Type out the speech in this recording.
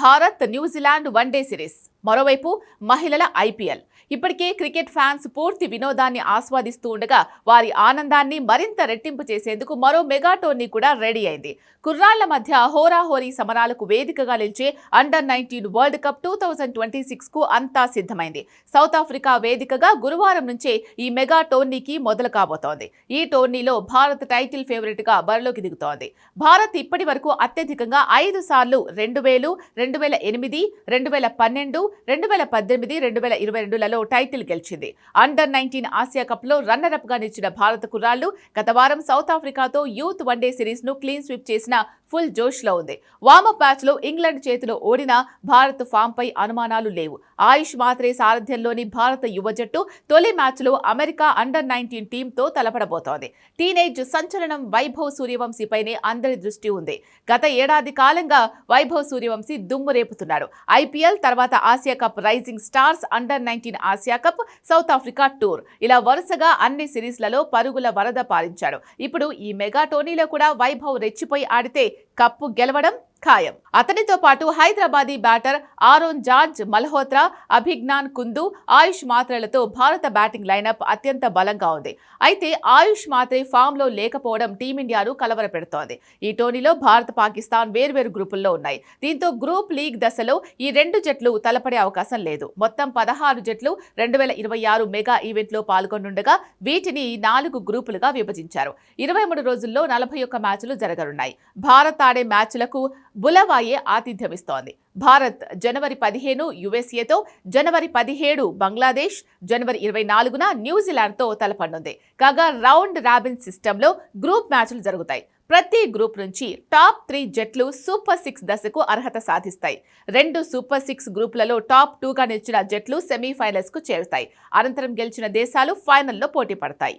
Bharat New Zealand one day series, మరోవైపు మహిళల IPL. ఇప్పటికే క్రికెట్ ఫ్యాన్స్ పూర్తి వినోదాన్ని ఆస్వాదిస్తూ ఉండగా వారి ఆనందాన్ని మరింత రెట్టింపు చేసేందుకు మరో మెగా టోర్నీ కూడా రెడీ అయింది. కుర్రాళ్ల మధ్య హోరాహోరీ సమరాలకు వేదికగా నిలిచే అండర్-19 వరల్డ్ కప్ 2026 కు అంతా సిద్ధమైంది. సౌత్ ఆఫ్రికా వేదికగా గురువారం నుంచే ఈ మెగా టోర్నీకి మొదలు కాబోతోంది. ఈ టోర్నీలో భారత్ టైటిల్ ఫేవరెట్ గా బరిలోకి దిగుతోంది. భారత్ ఇప్పటి వరకు అత్యధికంగా 5 సార్లు 2000, 2008, 2012, 2018, 2022లలో టైటిల్ గెలిచింది. అండర్-19 ఆసియా కప్ లో రన్నర్ అప్ గా నిలిచిన భారత కుర్రాళ్లు గత వారం సౌత్ ఆఫ్రికాతో యూత్ వన్డే సిరీస్ ను క్లీన్ స్వీప్ చేసిన ఫుల్ జోష్ లో ఉంది. వార్మప్ మ్యాచ్ లో ఇంగ్లాండ్ చేతిలో ఓడిన భారత్ ఫామ్ పై అనుమానాలు లేవు. ఆయుష్ మాత్రే సారథ్యంలోని భారత యువ జట్టు తొలి మ్యాచ్ లో అమెరికా అండర్-19 టీంతో తలపడబోతోంది. టీనేజ్ సంచలనం వైభవ్ సూర్యవంశీపైనే అందరి దృష్టి ఉంది. గత ఏడాది కాలంగా వైభవ్ సూర్యవంశీ దుమ్ము రేపుతున్నాడు. ఐపీఎల్ తర్వాత Asia cup, rising stars, under Asia cup, South Africa tour, ఇలా వరుసగా అన్ని సిరీస్లలో పరుగుల వరద పారించాడు. ఇప్పుడు ఈ మెగా టోర్నీలో కూడా వైభవ్ రెచ్చిపోయి ఆడితే కప్పు గెలవడం ఖాయం. అతనితో పాటు Hyderabadi batter Aaron George, Malhotra, Abhigyan Kundu, Ayush మాత్రేలతో భారత బ్యాటింగ్ లైనప్ అత్యంత బలంగా ఉంది. అయితే ఆయుష్ మాత్రే ఫామ్ లో లేకపోవడం టీమిండియాను కలవరపెడుతోంది. ఈ టోర్నీలో భారత్, పాకిస్తాన్ వేర్వేరు గ్రూపుల్లో ఉన్నాయి. దీంతో గ్రూప్ లీగ్ దశలో ఈ రెండు జట్లు తలపడే అవకాశం లేదు. మొత్తం 16 జట్లు 2026 మెగా ఈవెంట్ లో పాల్గొనుండగా వీటిని 4 గ్రూపులుగా విభజించారు. 23 రోజుల్లో 41 మ్యాచ్లు జరగనున్నాయి. భారత్ ఆడే మ్యాచ్లకు బులవాయే ఆతిథ్యమిస్తోంది. భారత్ జనవరి 15 యుఎస్ఏతో, జనవరి 17 బంగ్లాదేశ్, జనవరి 24న న్యూజిలాండ్తో తలపడనుంది. కాగా రౌండ్ రాబిన్ సిస్టంలో గ్రూప్ మ్యాచ్లు జరుగుతాయి. ప్రతి గ్రూప్ నుంచి టాప్ 3 జట్లు సూపర్ 6 దశకు అర్హత సాధిస్తాయి. 2 సూపర్ 6 గ్రూపులలో టాప్ 2గా నిలిచిన జట్లు సెమీఫైనల్స్ కు చేరుతాయి. అనంతరం గెలిచిన దేశాలు ఫైనల్లో పోటీ పడతాయి.